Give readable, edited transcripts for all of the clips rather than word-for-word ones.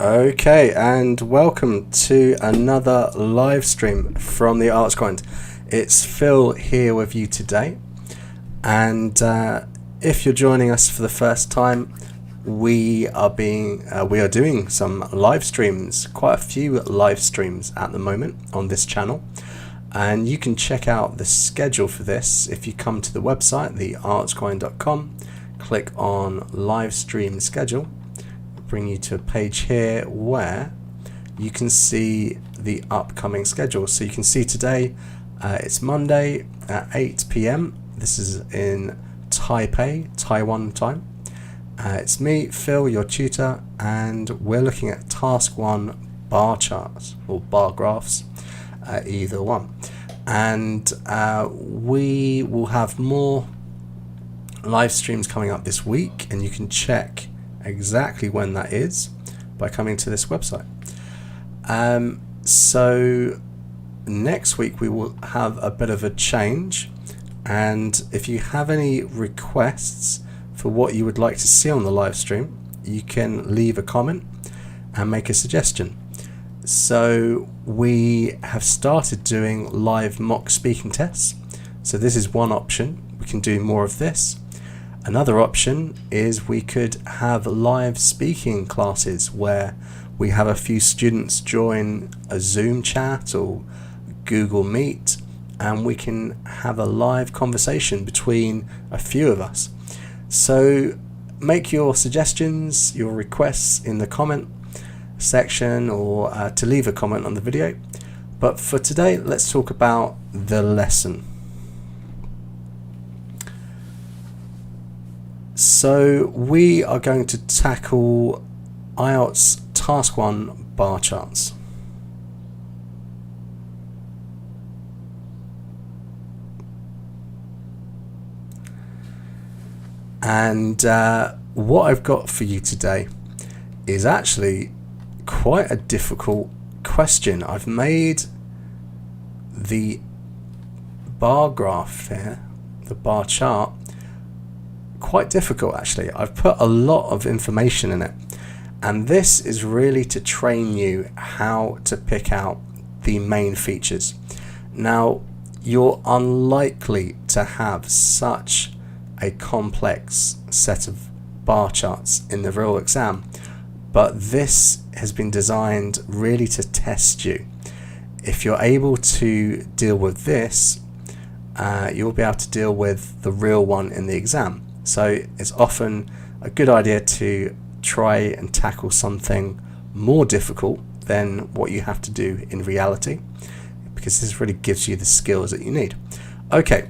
Okay, and welcome to another live stream from the IELTS Grind. It's Phil here with you today, and if you're joining us for the first time, we are doing some live streams, quite a few live streams at the moment on this channel, and you can check out the schedule for this if you come to the website, the IELTSGrind.com, click on live stream schedule. Bring you to a page here where you can see the upcoming schedule. So you can see today it's Monday at 8 p.m. This is in Taipei, Taiwan time. It's me, Phil, your tutor, and we're looking at task 1 bar charts or bar graphs, either one. And we will have more live streams coming up this week, and you can check exactly when that is by coming to this website. So next week we will have a bit of a change, and if you have any requests for what you would like to see on the live stream, you can leave a comment and make a suggestion. So we have started doing live mock speaking tests, so this is one option. We can do more of this. Another option is we could have live speaking classes where we have a few students join a Zoom chat or Google Meet, and we can have a live conversation between a few of us. So make your suggestions, your requests in the comment section, or to leave a comment on the video. But for today, let's talk about the lesson. So we are going to tackle IELTS Task 1 bar charts. And what I've got for you today is actually quite a difficult question. I've made the bar graph here, the bar chart, quite difficult actually. I've put a lot of information in it, and this is really to train you how to pick out the main features. Now, you're unlikely to have such a complex set of bar charts in the real exam, but this has been designed really to test you. If you're able to deal with this, you'll be able to deal with the real one in the exam. So it's often a good idea to try and tackle something more difficult than what you have to do in reality, because this really gives you the skills that you need. Okay,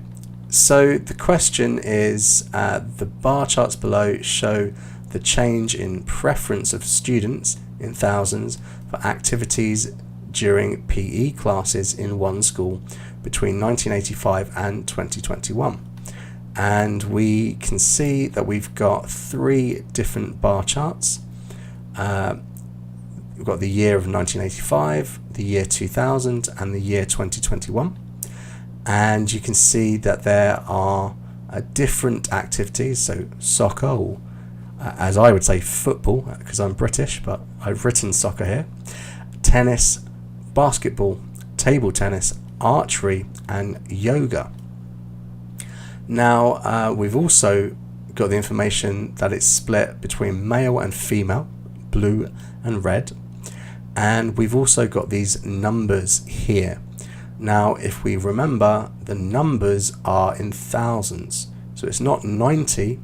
so the question is, the bar charts below show the change in preference of students in thousands for activities during PE classes in one school between 1985 and 2021. And we can see that we've got 3 different bar charts. We've got the year of 1985, the year 2000, and the year 2021. And you can see that there are different activities, so soccer, or as I would say football, because I'm British, but I've written soccer here, tennis, basketball, table tennis, archery, and yoga. Now, we've also got the information that it's split between male and female, blue and red, and we've also got these numbers here. Now, if we remember, the numbers are in thousands, so it's not 90,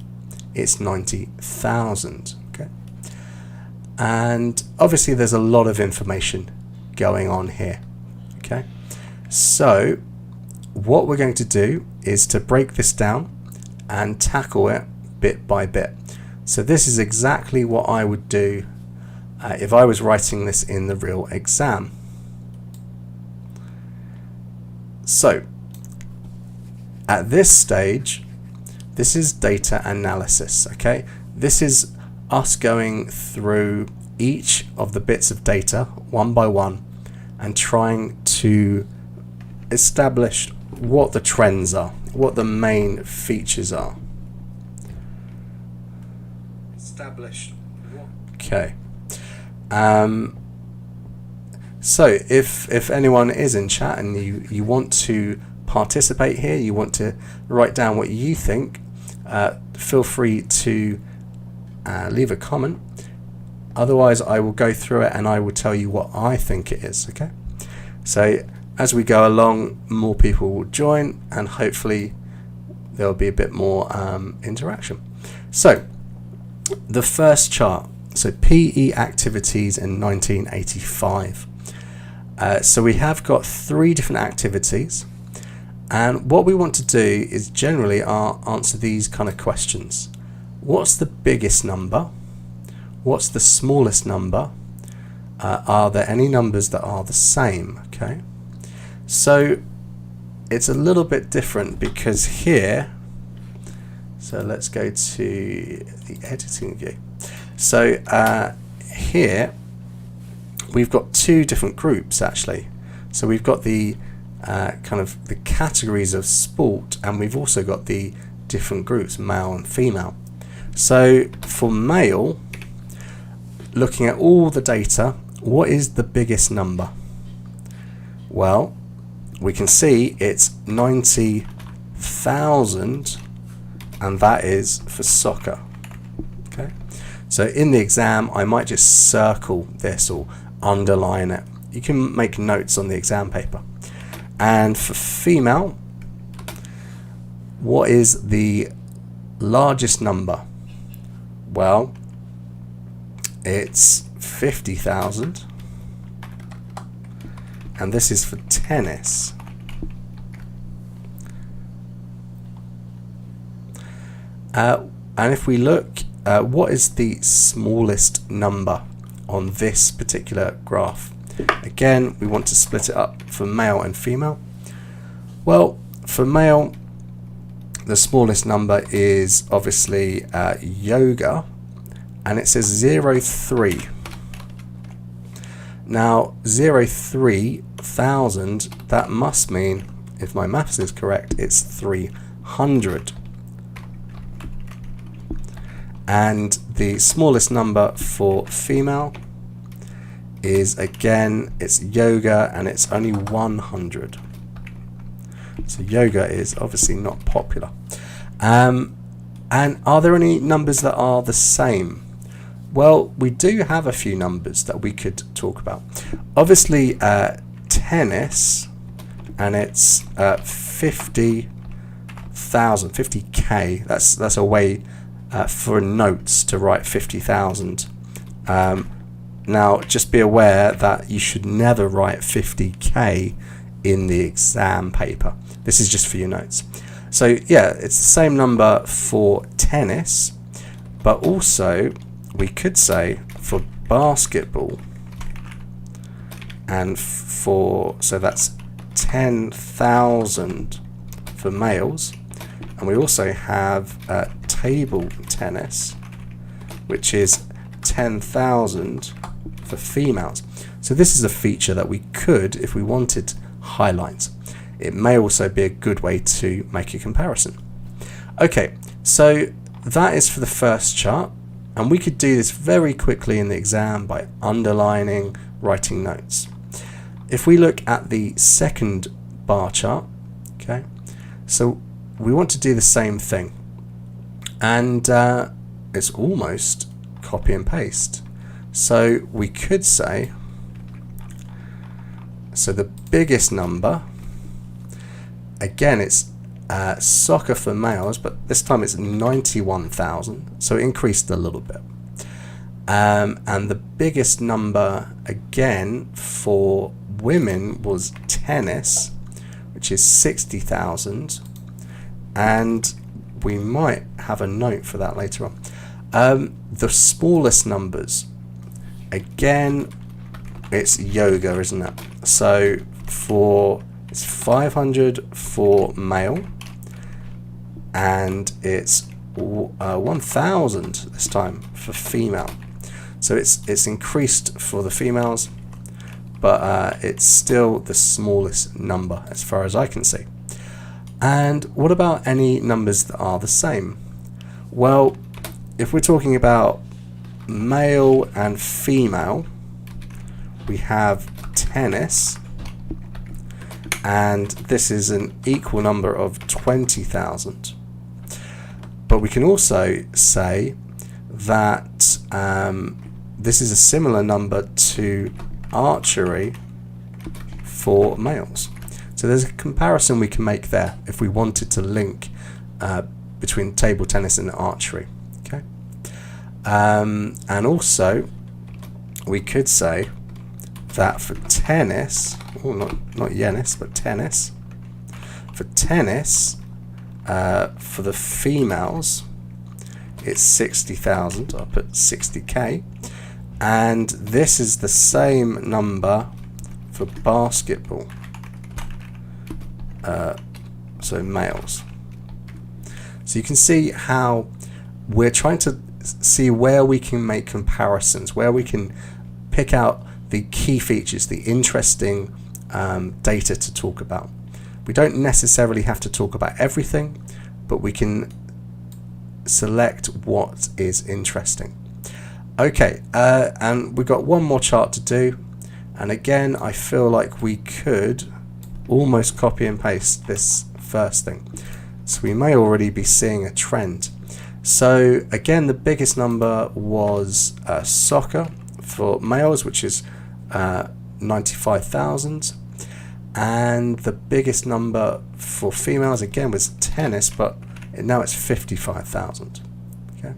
it's 90,000. Okay, and obviously there's a lot of information going on here. Okay, so what we're going to do is to break this down and tackle it bit by bit. So this is exactly what I would do if I was writing this in the real exam. So at this stage, this is data analysis. Okay, this is us going through each of the bits of data one by one and trying to establish what the trends are, what the main features are. Okay, So if anyone is in chat and you want to participate here, you want to write down what you think, feel free to leave a comment. Otherwise, I will go through it and I will tell you what I think it is. Okay. So as we go along, more people will join, and hopefully there'll be a bit more interaction. So the first chart. So PE activities in 1985. So we have got 3 different activities, and what we want to do is generally answer these kind of questions. What's the biggest number? What's the smallest number? Are there any numbers that are the same? Okay, so it's a little bit different because here, so let's go to the editing view. So here we've got 2 different groups actually. So we've got the kind of the categories of sport, and we've also got the different groups, male and female. So for male, looking at all the data, what is the biggest number? Well, we can see it's 90,000, and that is for soccer. Okay, so in the exam I might just circle this or underline it. You can make notes on the exam paper. And for female, what is the largest number? Well, it's 50,000, and this is for tennis. And if we look, what is the smallest number on this particular graph? Again, we want to split it up for male and female. Well, for male, the smallest number is obviously yoga, and it says 03. Now 03,000, that must mean, if my maths is correct, it's 300. And the smallest number for female is, again, it's yoga, and it's only 100. So yoga is obviously not popular. And are there any numbers that are the same? Well, we do have a few numbers that we could talk about. Obviously, tennis, and it's 50,000, 50k. That's a way for notes to write 50,000. Now, just be aware that you should never write 50k in the exam paper. This is just for your notes. So yeah, it's the same number for tennis, but also we could say for basketball, and so that's 10,000 for males, and we also have table tennis, which is 10,000 for females. So this is a feature that we could, if we wanted, highlight. It may also be a good way to make a comparison. Okay, so that is for the first chart, and we could do this very quickly in the exam by underlining, writing notes. If we look at the second bar chart, okay, so we want to do the same thing, and it's almost copy and paste. So we could say, so the biggest number, again, it's soccer for males, but this time it's 91,000, so it increased a little bit. And the biggest number again for women was tennis, which is 60,000, and we might have a note for that later on. The smallest numbers, again, it's yoga, isn't it? So it's 500 for male, and it's 1,000 this time for female. So it's increased for the females, but it's still the smallest number as far as I can see. And what about any numbers that are the same? Well, if we're talking about male and female, we have tennis, and this is an equal number of 20,000. But we can also say that this is a similar number to archery for males. So there's a comparison we can make there if we wanted to link between table tennis and archery. Okay, and also we could say that for tennis, not Yenis, but tennis. For tennis, for the females, it's 60,000. I'll put 60k, and this is the same number for basketball. So males. So you can see how we're trying to see where we can make comparisons, where we can pick out the key features, the interesting data to talk about. We don't necessarily have to talk about everything, but we can select what is interesting. Okay, and we've got one more chart to do, and again I feel like we could almost copy and paste this first thing, so we may already be seeing a trend. So again, the biggest number was soccer for males, which is 95,000, and the biggest number for females again was tennis, but now it's 55,000. Okay.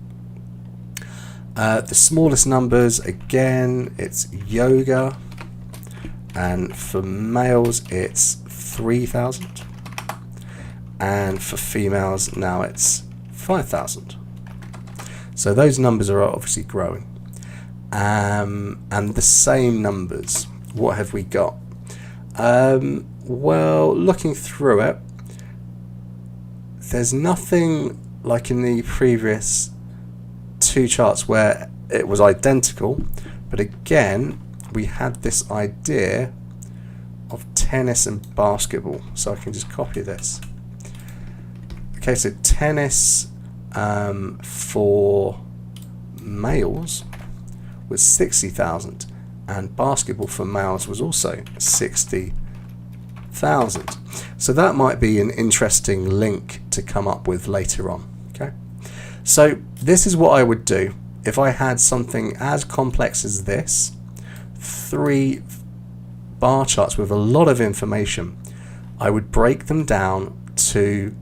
The smallest numbers again, it's yoga, and for males it's 3,000, and for females now it's 5,000. So those numbers are obviously growing. And the same numbers, what have we got? Well, looking through it, there's nothing like in the previous two charts where it was identical, but again we had this idea of tennis and basketball, so I can just copy this. Okay, so tennis for males was 60,000, and basketball for males was also 60,000. So that might be an interesting link to come up with later on. Okay, so this is what I would do if I had something as complex as this, 3 bar charts with a lot of information. I would break them down to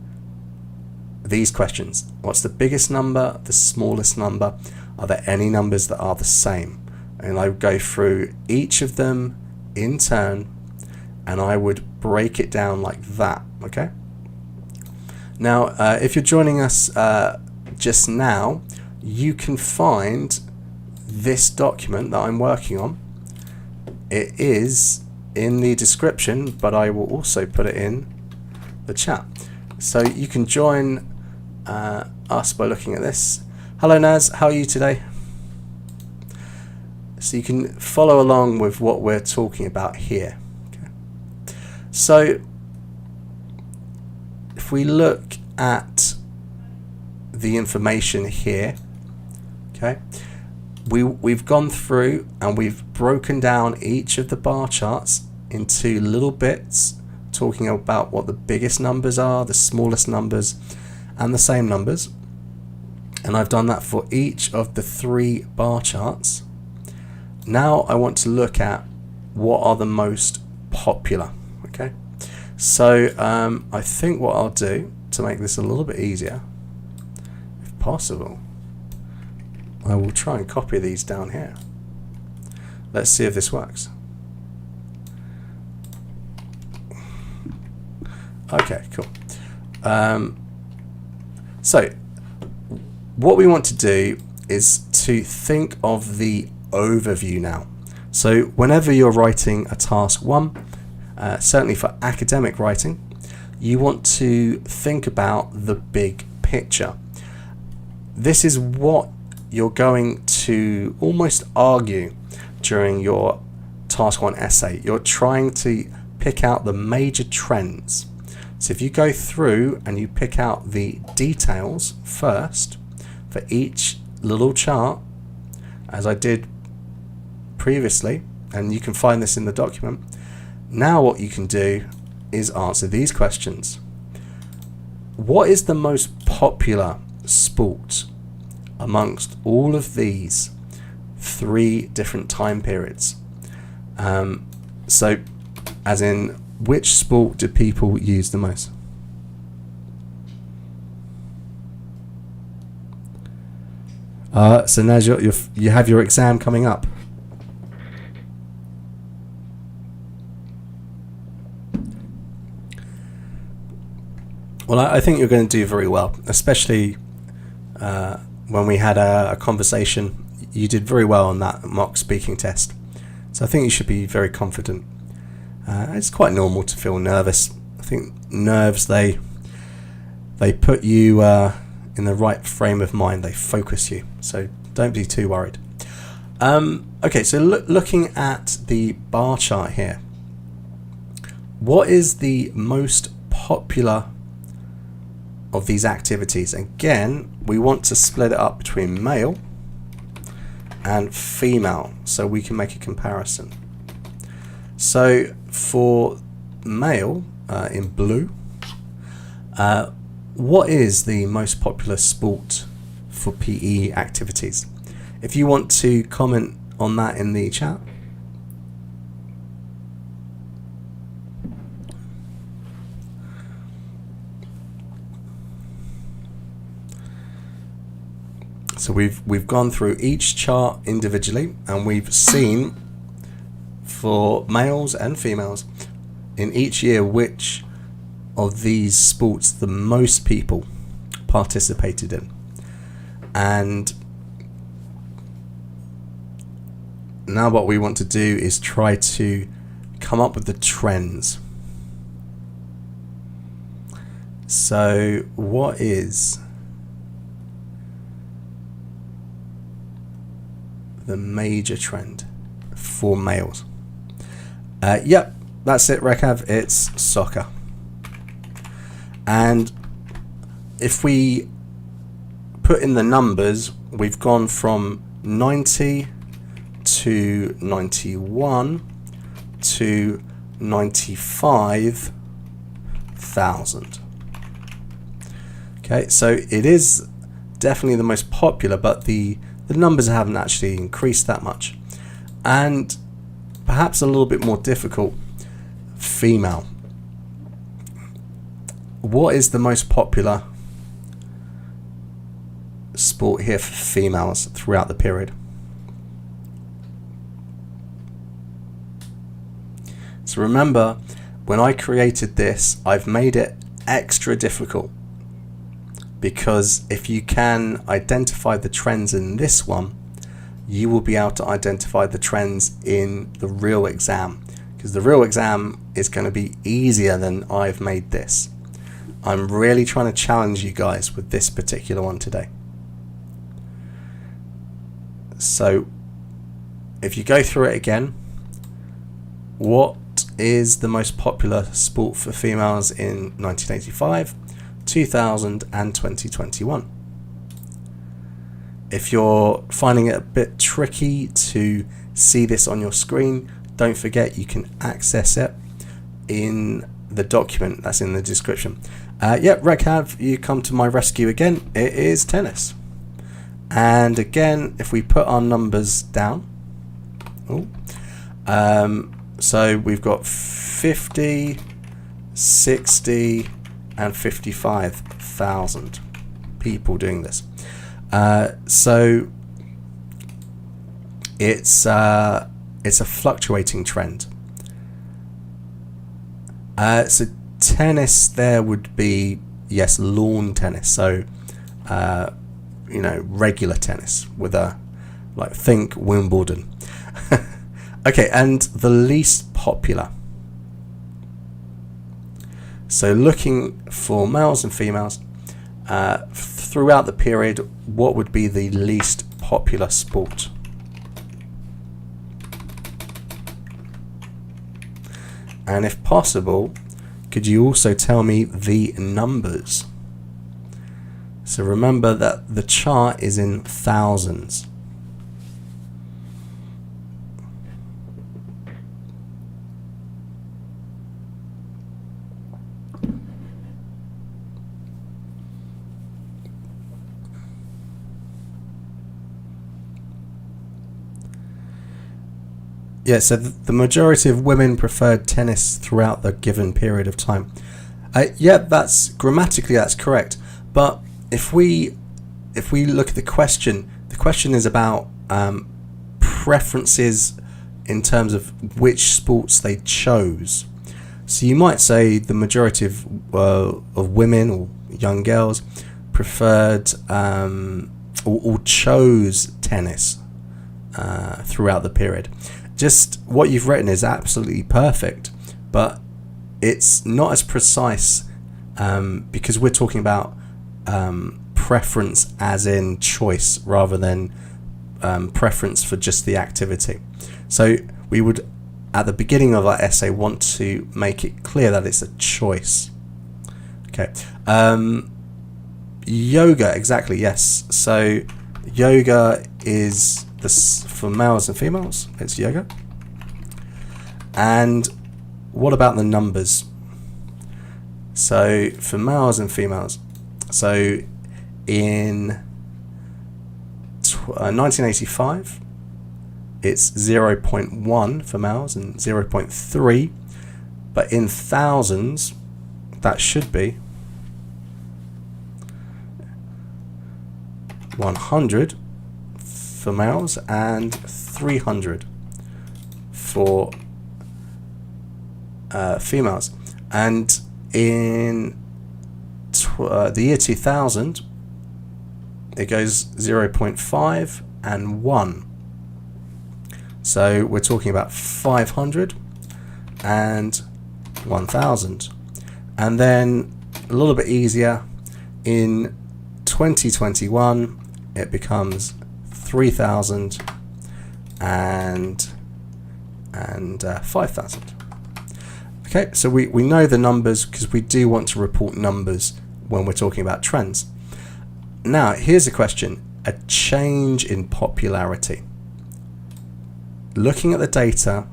these questions. What's the biggest number, the smallest number? Are there any numbers that are the same? And I would go through each of them in turn, and I would break it down like that. Okay. Now, if you're joining us just now, you can find this document that I'm working on. It is in the description, but I will also put it in the chat. So you can join us by looking at this. Hello Naz, how are you today? So you can follow along with what we're talking about here. Okay. So if we look at the information here, okay, we've gone through and we've broken down each of the bar charts into little bits, talking about what the biggest numbers are, the smallest numbers, and the same numbers. And I've done that for each of the 3 bar charts. Now I want to look at what are the most popular. Okay, so I think what I'll do to make this a little bit easier, if possible, I will try and copy these down here. Let's see if this works. Okay, cool. So what we want to do is to think of the overview now. So whenever you're writing a task 1, certainly for academic writing, you want to think about the big picture. This is what you're going to almost argue during your task 1 essay. You're trying to pick out the major trends. So if you go through and you pick out the details first for each little chart, as I did previously, and you can find this in the document. Now what you can do is answer these questions. What is the most popular sport amongst all of these 3 different time periods? So as in, which sport do people use the most? So now you have your exam coming up. Well, I think you're going to do very well, especially when we had a conversation. You did very well on that mock speaking test. So I think you should be very confident. It's quite normal to feel nervous. I think nerves, they put you in the right frame of mind. They focus you. So don't be too worried. Okay, so looking at the bar chart here, what is the most popular of these activities? Again, we want to split it up between male and female so we can make a comparison. So for male, in blue, what is the most popular sport for PE activities? If you want to comment on that in the chat. So we've gone through each chart individually, and we've seen for males and females in each year which of these sports the most people participated in. And now what we want to do is try to come up with the trends. So what is the major trend for males? Yep, that's it, Rekav. It's soccer. And if we put in the numbers, we've gone from 90 to 91 to 95,000. Okay, so it is definitely the most popular, but the numbers haven't actually increased that much. And perhaps a little bit more difficult, female. What is the most popular sport here for females throughout the period? So remember, when I created this, I've made it extra difficult, because if you can identify the trends in this one, you will be able to identify the trends in the real exam, because the real exam is going to be easier than I've made this. I'm really trying to challenge you guys with this particular one today. So if you go through it again, what is the most popular sport for females in 1985, 2000 and 2021? If you're finding it a bit tricky to see this on your screen, don't forget you can access it in the document that's in the description. Yep, Rekhav, you come to my rescue again. It is tennis. And again, if we put our numbers down, so we've got 50, 60 and 55,000 people doing this. So it's a fluctuating trend. So tennis there would be, yes, lawn tennis. So regular tennis with think Wimbledon. Okay, and the least popular. So looking for males and females throughout the period, what would be the least popular sport? And if possible, could you also tell me the numbers? So remember that the chart is in thousands. Yeah, so the majority of women preferred tennis throughout the given period of time. Yeah, that's grammatically that's correct. But if we look at the question is about preferences in terms of which sports they chose. So you might say the majority of women or young girls preferred or chose tennis throughout the period. Just what you've written is absolutely perfect, but it's not as precise because we're talking about preference as in choice rather than preference for just the activity. So we would, at the beginning of our essay, want to make it clear that it's a choice. Okay. Yoga, exactly, yes. So yoga is for males and females. It's yoga. And what about the numbers? So for males and females, so in 1985, it's 0.1 for males and 0.3, but in thousands, that should be 100 for males and 300 for females. And in the year 2000, it goes 0.5 and 1. So we're talking about 500 and 1000. And then a little bit easier, in 2021, it becomes 3000 and 5000. Okay, so we know the numbers because we do want to report numbers when we're talking about trends. Now, here's a question: a change in popularity. Looking at the data,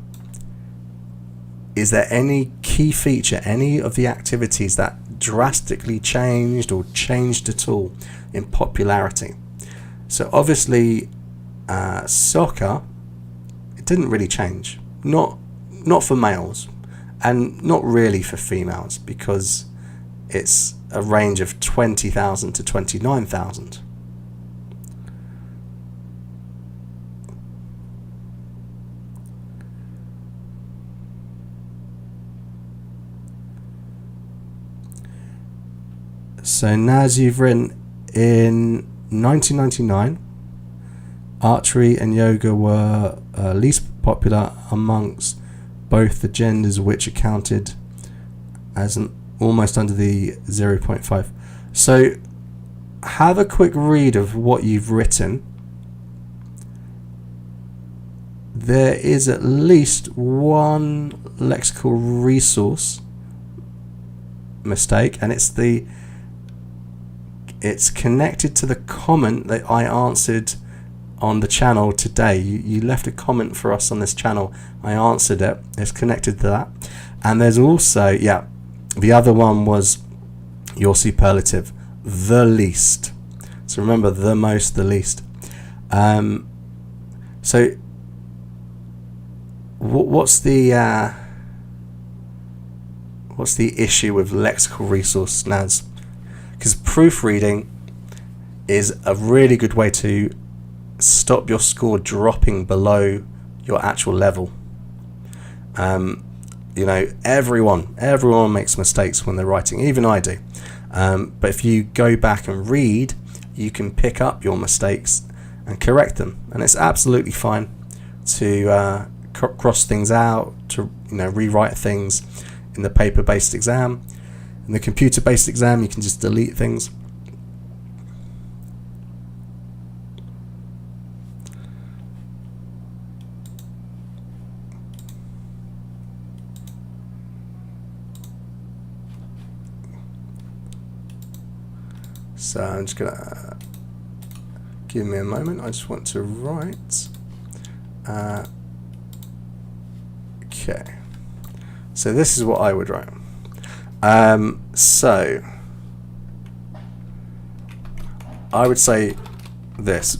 is there any key feature, any of the activities that drastically changed or changed at all in popularity? So obviously, soccer, it didn't really change. Not for males, and not really for females, because it's a range of 20,000 to 29,000. So now, as you've written, in 1999, archery and yoga were least popular amongst both the genders, which accounted as almost under the 0.5. So have a quick read of what you've written. There is at least one lexical resource mistake, and it's connected to the comment that I answered on the channel today. You left a comment for us on this channel. I answered it. It's connected to that. And there's also, the other one was your superlative, the least. So remember, the most, the least. So what's the issue with lexical resource, Naz? Because proofreading is a really good way to stop your score dropping below your actual level. Everyone makes mistakes when they're writing, even I do. But if you go back and read, you can pick up your mistakes and correct them, and it's absolutely fine to cross things out, to rewrite things in the paper-based exam. In the computer-based exam, you can just delete things. So I'm just gonna give me a moment. I just want to write. Okay. So this is what I would write. So I would say this.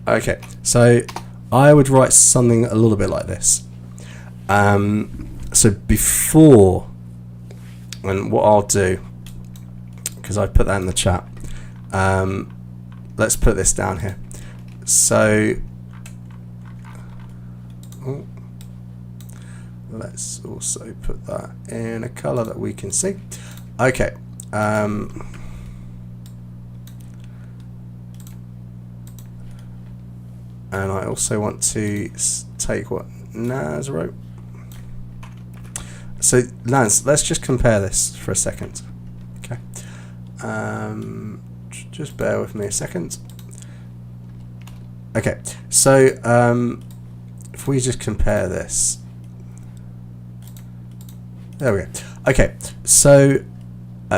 Okay, so I would write something a little bit like this. So before, and what I'll do, because I put that in the chat, let's put this down here. So let's also put that in a color that we can see. Okay. And I also want to take what Naz wrote. So Naz, let's just compare this for a second. Okay. Just bear with me a second. Okay. So if we just compare this. There we go. Okay. So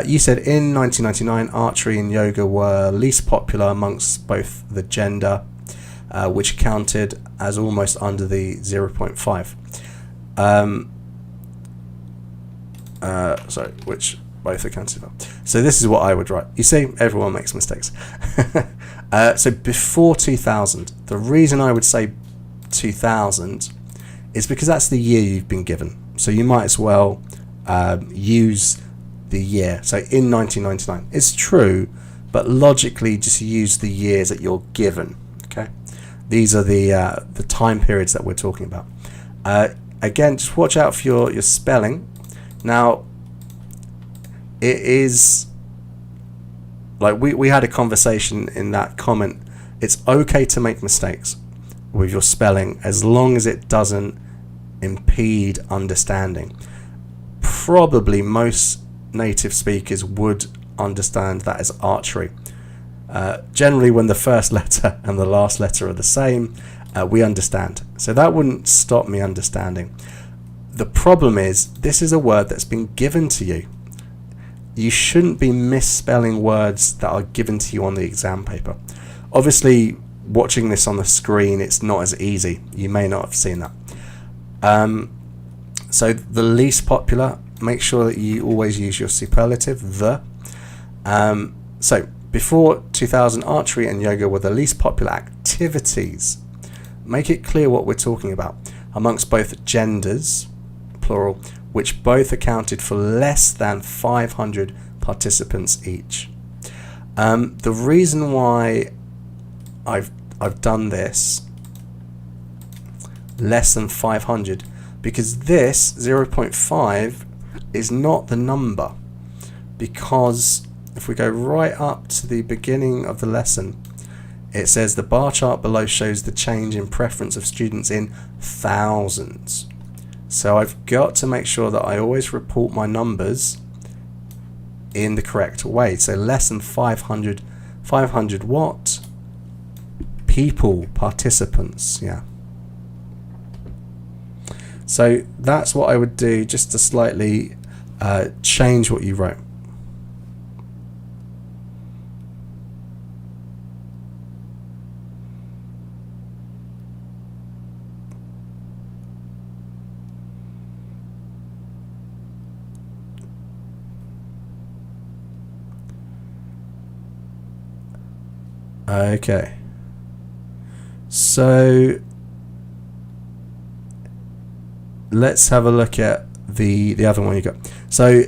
you said in 1999, archery and yoga were least popular amongst both the gender, which counted as almost under the 0.5. Sorry, which both accounted for. So this is what I would write. You see, everyone makes mistakes. So before 2000, the reason I would say 2000 is because that's the year you've been given. So you might as well use the year. So in 1999, it's true, but logically just use the years that you're given. Okay, these are the time periods that we're talking about. Again, just watch out for your spelling. Now, it is like we had a conversation in that comment. It's okay to make mistakes with your spelling as long as it doesn't impede understanding. Probably most native speakers would understand that as archery. Generally, when the first letter and the last letter are the same, we understand. So that wouldn't stop me understanding. The problem is, this is a word that's been given to you. You shouldn't be misspelling words that are given to you on the exam paper. Obviously, watching this on the screen, it's not as easy. You may not have seen that. So the least popular, make sure that you always use your superlative, the. So before 2000, archery and yoga were the least popular activities. Make it clear what we're talking about. Amongst both genders, plural, which both accounted for less than 500 participants each. The reason why I've done this less than 500, because this 0.5 is not the number, because if we go right up to the beginning of the lesson, it says the bar chart below shows the change in preference of students in thousands. So I've got to make sure that I always report my numbers in the correct way. So less than 500 what? People, participants, yeah. So that's what I would do, just to slightly change what you wrote. Okay, so let's have a look at the other one you got. So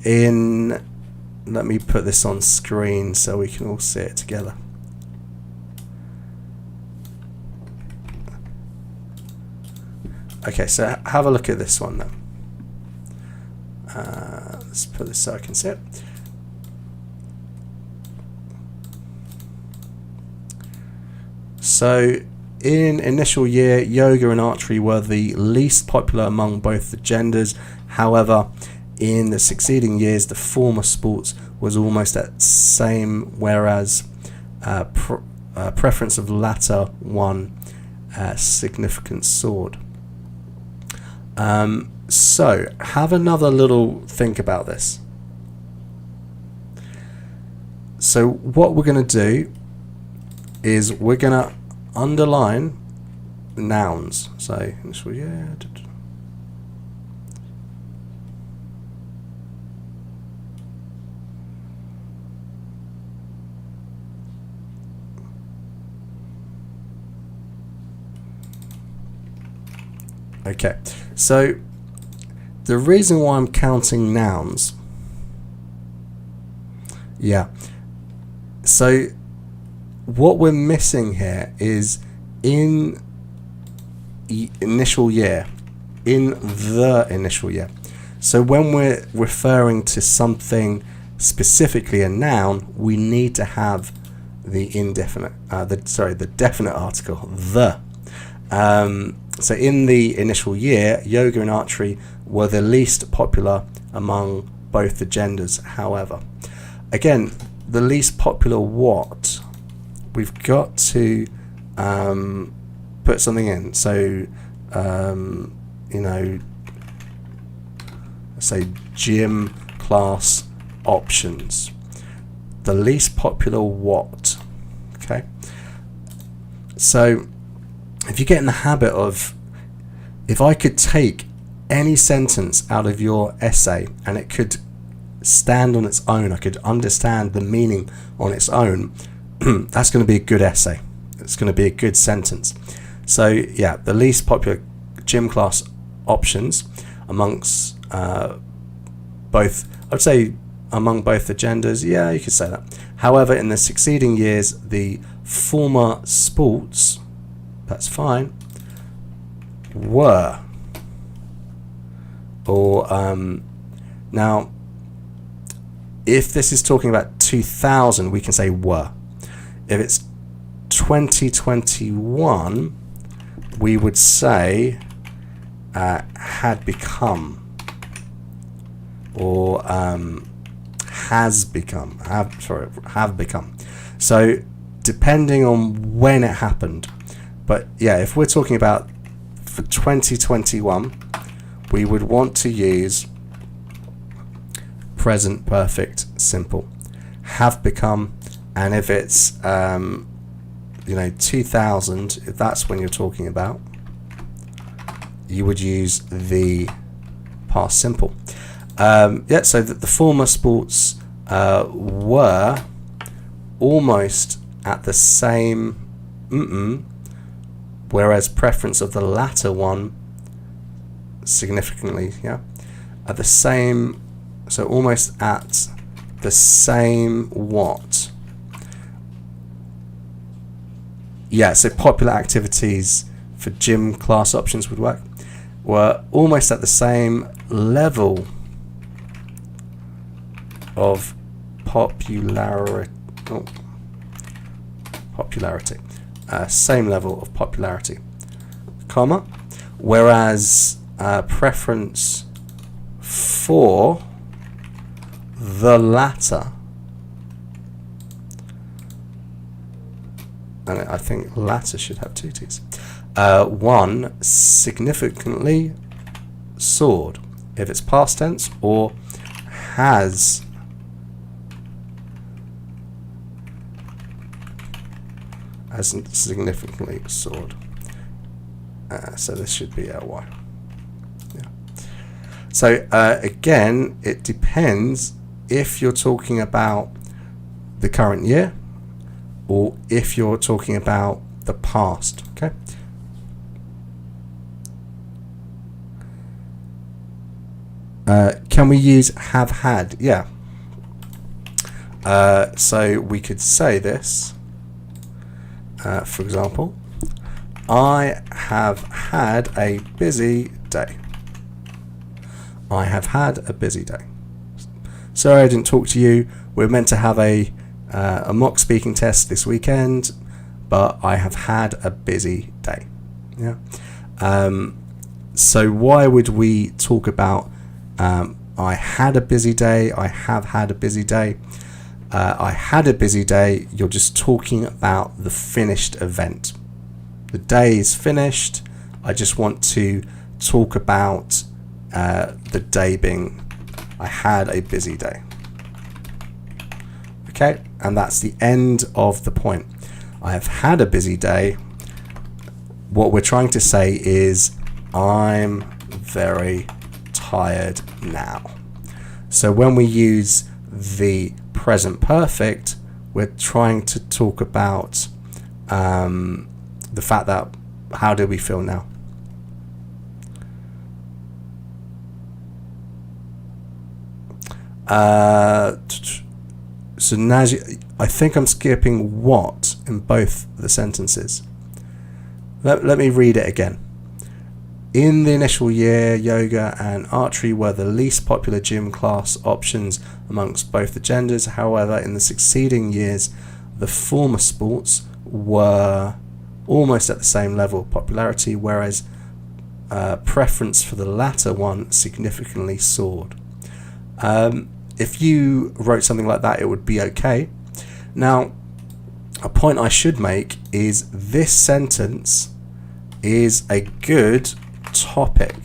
let me put this on screen so we can all see it together. Okay, so have a look at this one then. Let's put this so I can see it. So in initial year, yoga and archery were the least popular among both the genders. However, in the succeeding years, the former sports was almost at the same, whereas preference of latter one significant soared. So have another little think about this. So what we're going to do is we're going to underline nouns. So yeah. Okay, so the reason why I'm counting nouns, so what we're missing here is in initial year, in the initial year. So when we're referring to something specifically a noun, we need to have the indefinite, the definite article, the. So in the initial year, yoga and archery were the least popular among both the genders. However, again, the least popular what? We've got to put something in. So, say gym class options. The least popular what? Okay. So, if you get in the habit of, if I could take any sentence out of your essay and it could stand on its own, I could understand the meaning on its own, that's going to be a good essay. It's going to be a good sentence. So yeah, the least popular gym class options amongst both, I would say among both the genders, yeah, you could say that. However, in the succeeding years, the former sports, that's fine, were, or now if this is talking about 2000, we can say were. If it's 2021, we would say had become, or has become, have become. So depending on when it happened. But yeah, if we're talking about for 2021, we would want to use present perfect simple, have become. And if it's 2000, if that's when you're talking about, you would use the past simple. So that the former sports were almost at the same, whereas preference of the latter one significantly, at the same, so almost at the same what? Yeah, so popular activities for gym class options would work, were almost at the same level of popularity. Same level of popularity, comma, whereas preference for the latter, and I think latter should have two T's, one significantly soared, if it's past tense, or has significantly soared. So this should be ly. Yeah. So again, it depends if you're talking about the current year or if you're talking about the past. Okay. Can we use have had? Yeah. So we could say this. For example, I have had a busy day. I have had a busy day. Sorry I didn't talk to you. We're meant to have a mock speaking test this weekend, but I have had a busy day. Yeah. So why would we talk about I had a busy day, I have had a busy day? I had a busy day, you're just talking about the finished event. The day is finished. I just want to talk about the day being, I had a busy day. Okay, and that's the end of the point. I have had a busy day. What we're trying to say is, I'm very tired now. So when we use the present perfect, we're trying to talk about the fact that, how do we feel now? So now I think I'm skipping what in both the sentences. Let me read it again. In the initial year, yoga and archery were the least popular gym class options amongst both the genders. However, in the succeeding years, the former sports were almost at the same level of popularity, whereas preference for the latter one significantly soared. If you wrote something like that, it would be okay. Now, a point I should make is this sentence is a good topic.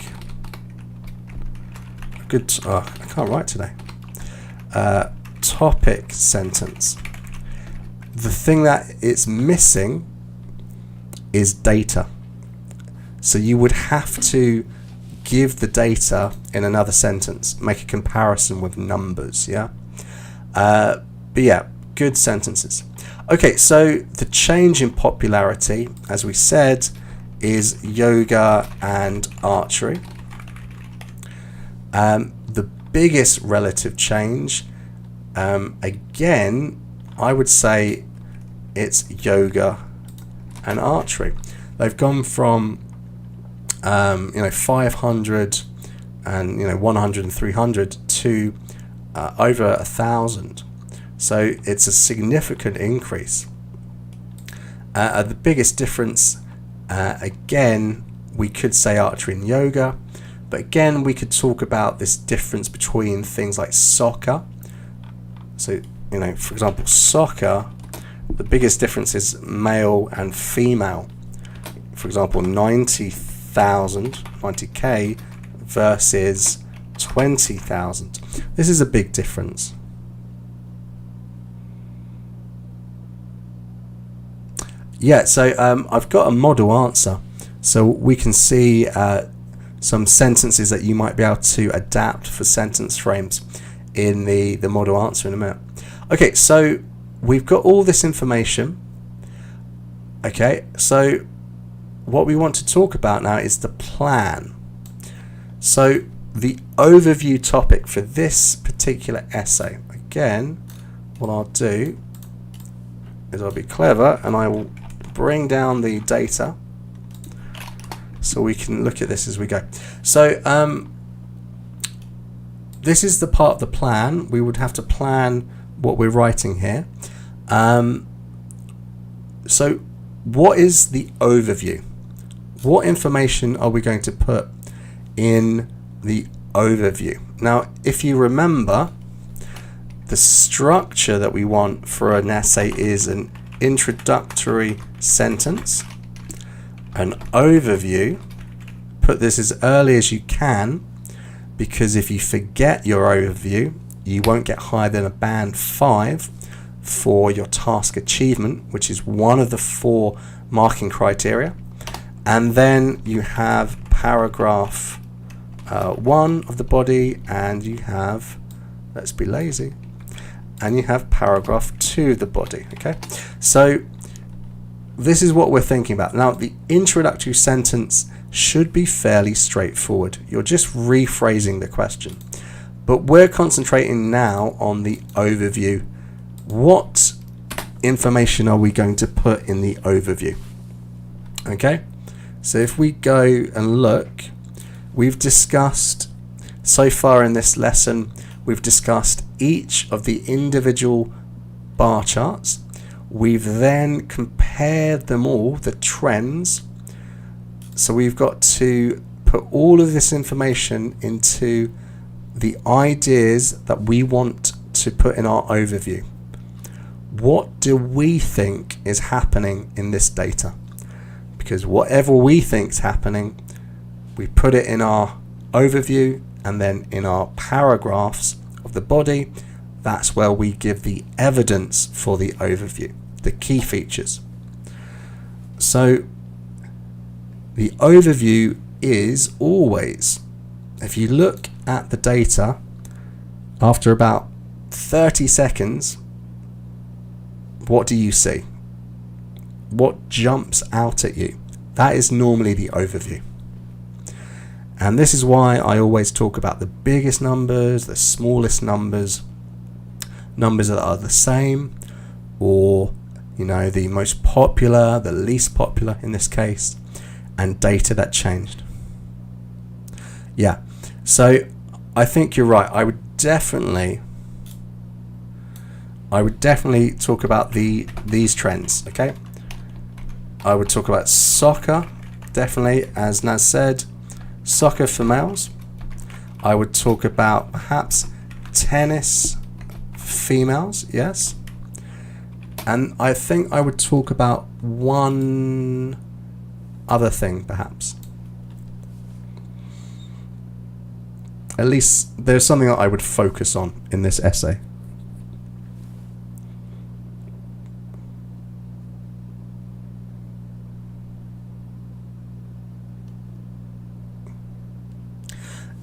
I can't write today. Topic sentence. The thing that it's missing is data. So you would have to give the data in another sentence, make a comparison with numbers, yeah? But yeah, good sentences. Okay, so the change in popularity, as we said, is yoga and archery. The biggest relative change, again, I would say it's yoga and archery. They've gone from 500 and 100 and 300 to over 1,000. So it's a significant increase. The biggest difference, again, we could say archery and yoga, but again, we could talk about this difference between things like soccer. So, for example, soccer, the biggest difference is male and female. For example, 90K versus 20,000. This is a big difference. Yeah, so I've got a model answer. So we can see some sentences that you might be able to adapt for sentence frames in the model answer in a minute. Okay, so we've got all this information. Okay, so what we want to talk about now is the plan. So the overview topic for this particular essay, again, what I'll do is I'll be clever and I will bring down the data so we can look at this as we go. So this is the part of the plan. We would have to plan what we're writing here. So what is the overview? What information are we going to put in the overview? Now, if you remember, the structure that we want for an essay is an introductory sentence, an overview. Put this as early as you can, because if you forget your overview, you won't get higher than a band 5 for your task achievement, which is one of the 4 marking criteria. And then you have paragraph 1 of the body, and you have, let's be lazy, and you have paragraph 2 of the body. Okay, so this is what we're thinking about. Now, the introductory sentence should be fairly straightforward. You're just rephrasing the question, but we're concentrating now on the overview. What information are we going to put in the overview? Okay, so if we go and look, we've discussed so far in this lesson, we've discussed each of the individual bar charts. We've then compared them all, the trends. So we've got to put all of this information into the ideas that we want to put in our overview. What do we think is happening in this data? Because whatever we think is happening, we put it in our overview, and then in our paragraphs of the body, that's where we give the evidence for the overview, the key features. So the overview is always, if you look at the data, after about 30 seconds, what do you see? What jumps out at you? That is normally the overview. And this is why I always talk about the biggest numbers, the smallest numbers, numbers that are the same, or the most popular, the least popular in this case, and data that changed. Yeah, so I think you're right. I would definitely talk about these trends. Okay, I would talk about soccer, definitely, as Naz said, soccer for males. I would talk about perhaps tennis for females, yes. And I think I would talk about one other thing, perhaps. At least there's something that I would focus on in this essay.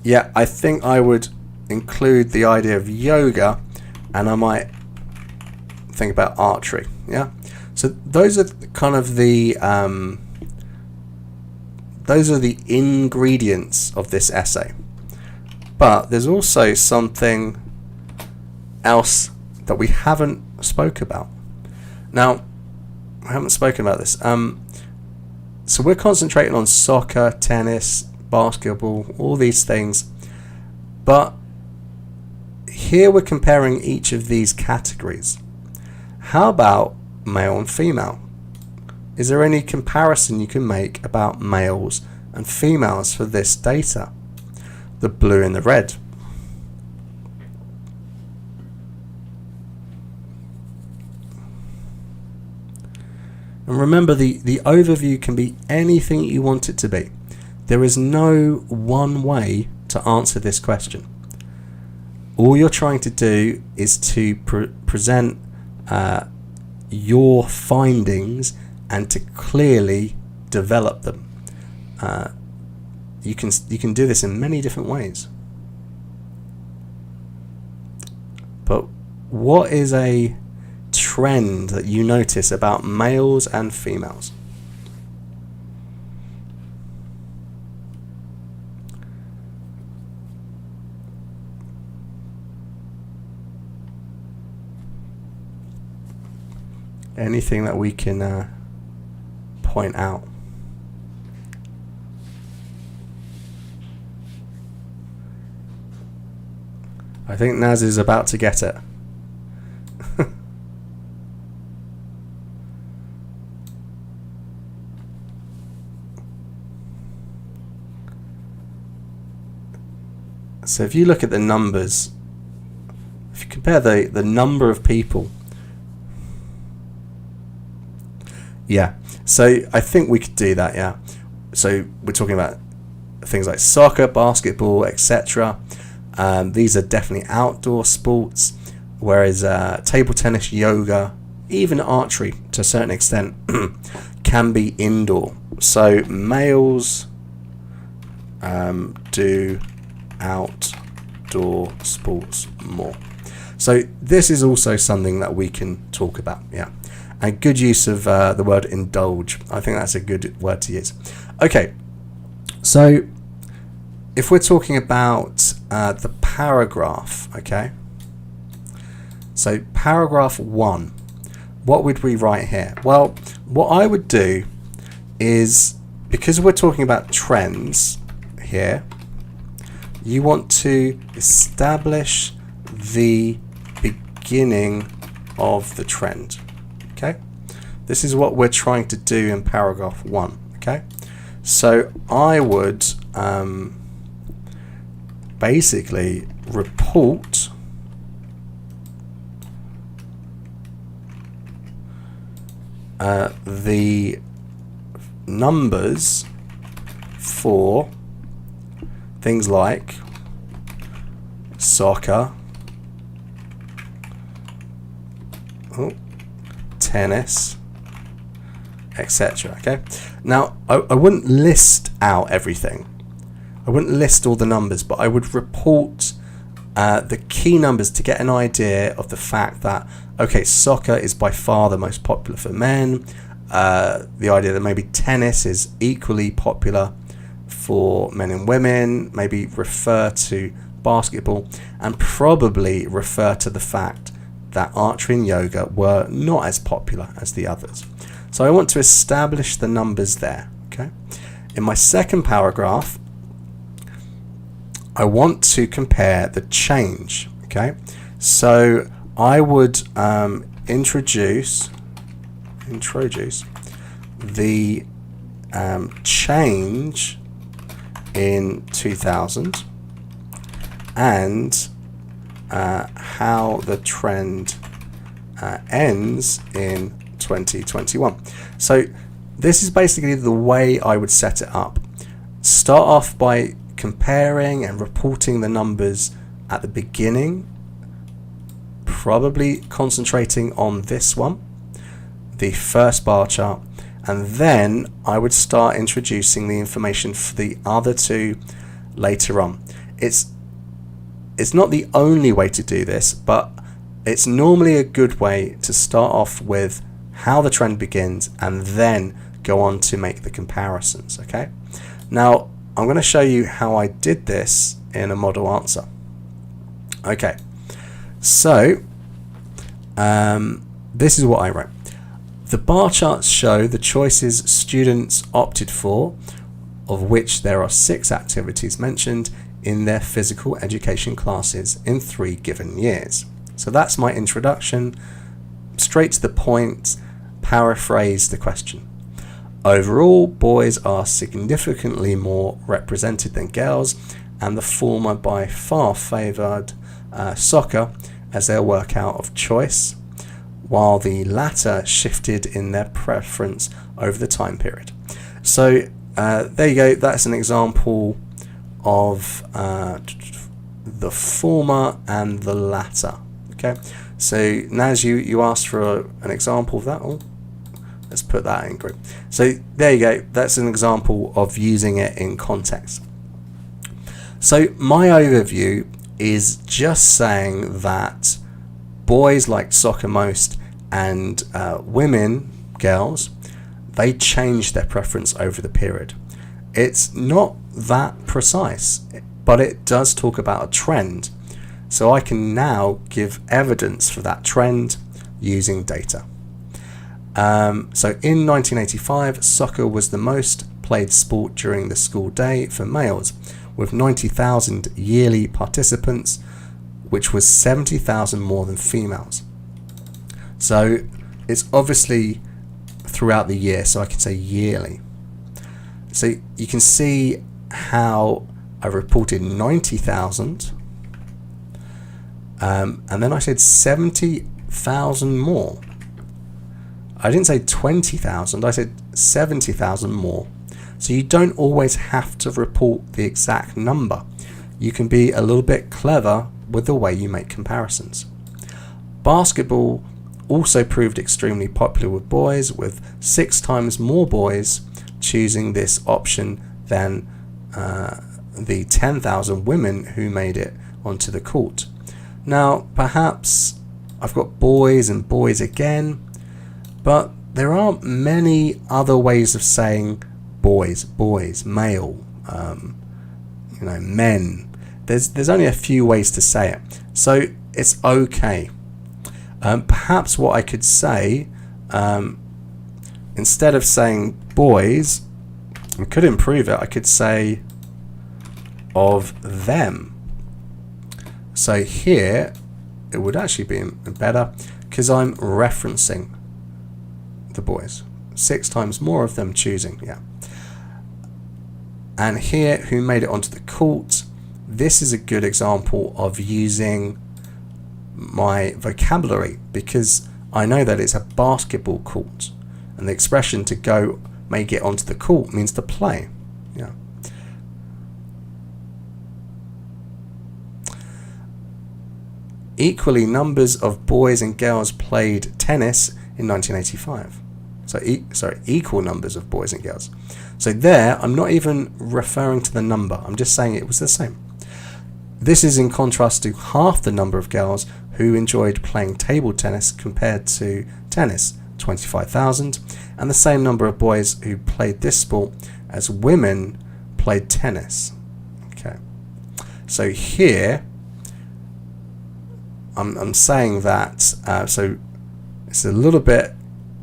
Yeah, I think I would include the idea of yoga, and I might think about archery. Yeah, so those are kind of the ingredients of this essay. But there's also something else that we haven't spoke about. Now, I haven't spoken about this. So we're concentrating on soccer, tennis, basketball, all these things. But here we're comparing each of these categories. How about male and female? Is there any comparison you can make about males and females for this data? The blue and the red. And remember, the overview can be anything you want it to be. There is no one way to answer this question. All you're trying to do is to present your findings and to clearly develop them. You can do this in many different ways. But what is a trend that you notice about males and females? Anything that we can point out? I think Naz is about to get it. So if you look at the numbers, if you compare the number of people, yeah, so I think we could do that, yeah. So we're talking about things like soccer, basketball, etc. These are definitely outdoor sports, whereas table tennis, yoga, even archery to a certain extent can be indoor. So males do outdoor sports more. So this is also something that we can talk about, yeah. And good use of the word indulge. I think that's a good word to use. Okay, so if we're talking about the paragraph, okay, so paragraph 1, what would we write here? Well, what I would do is, because we're talking about trends here, you want to establish the beginning of the trend. Okay, this is what we're trying to do in paragraph 1. Okay, so I would basically report the numbers for things like soccer, tennis, etc. Okay, now I wouldn't list out everything. I wouldn't list all the numbers, but I would report the key numbers to get an idea of the fact that, okay, soccer is by far the most popular for men. The idea that maybe tennis is equally popular for men and women, maybe refer to basketball, and probably refer to the fact that archery and yoga were not as popular as the others. So I want to establish the numbers there. Okay. In my second paragraph, I want to compare the change. Okay. So I would introduce the change in 2000 and how the trend ends in 2021. So this is basically the way I would set it up. Start off by comparing and reporting the numbers at the beginning, probably concentrating on this one, the first bar chart, and then I would start introducing the information for the other two later on. It's not the only way to do this, but it's normally a good way to start off with how the trend begins and then go on to make the comparisons. Okay, now I'm going to show you how I did this in a model answer. Okay, so this is what I wrote. The bar charts show the choices students opted for, of which there are 6 activities mentioned in their physical education classes in 3 given years. So that's my introduction, straight to the point, paraphrase the question. Overall, boys are significantly more represented than girls, and the former by far favoured soccer as their workout of choice, while the latter shifted in their preference over the time period. So there you go, that's an example of the former and the latter. Okay, so now as you asked for an example of that, let's put that in group. So there you go, that's an example of using it in context. So my overview is just saying that boys liked soccer most, and women, girls, they changed their preference over the period. It's not that precise, but it does talk about a trend. So I can now give evidence for that trend using data. So in 1985, soccer was the most played sport during the school day for males, with 90,000 yearly participants, which was 70,000 more than females. So it's obviously throughout the year, so I can say yearly. So you can see how I reported 90,000, and then I said 70,000 more. I didn't say 20,000, I said 70,000 more. So you don't always have to report the exact number. You can be a little bit clever with the way you make comparisons. Basketball also proved extremely popular with boys, with 6 times more boys choosing this option than the 10,000 women who made it onto the court. Now, perhaps I've got boys and boys again, but there are many other ways of saying boys, male, men. There's only a few ways to say it, so it's okay. Perhaps what I could say, instead of saying boys, I could improve it. I could say of them. So here it would actually be better because I'm referencing the boys. 6 times more of them choosing, yeah. And here, who made it onto the court. This is a good example of using my vocabulary because I know that it's a basketball court, and the expression to go make it onto the court means to play. Yeah. Equally, numbers of boys and girls played tennis in 1985. So equal numbers of boys and girls. So there, I'm not even referring to the number. I'm just saying it was the same. This is in contrast to half the number of girls who enjoyed playing table tennis compared to tennis, 25,000, and the same number of boys who played this sport as women played tennis. Okay, so here I'm saying that, so it's a little bit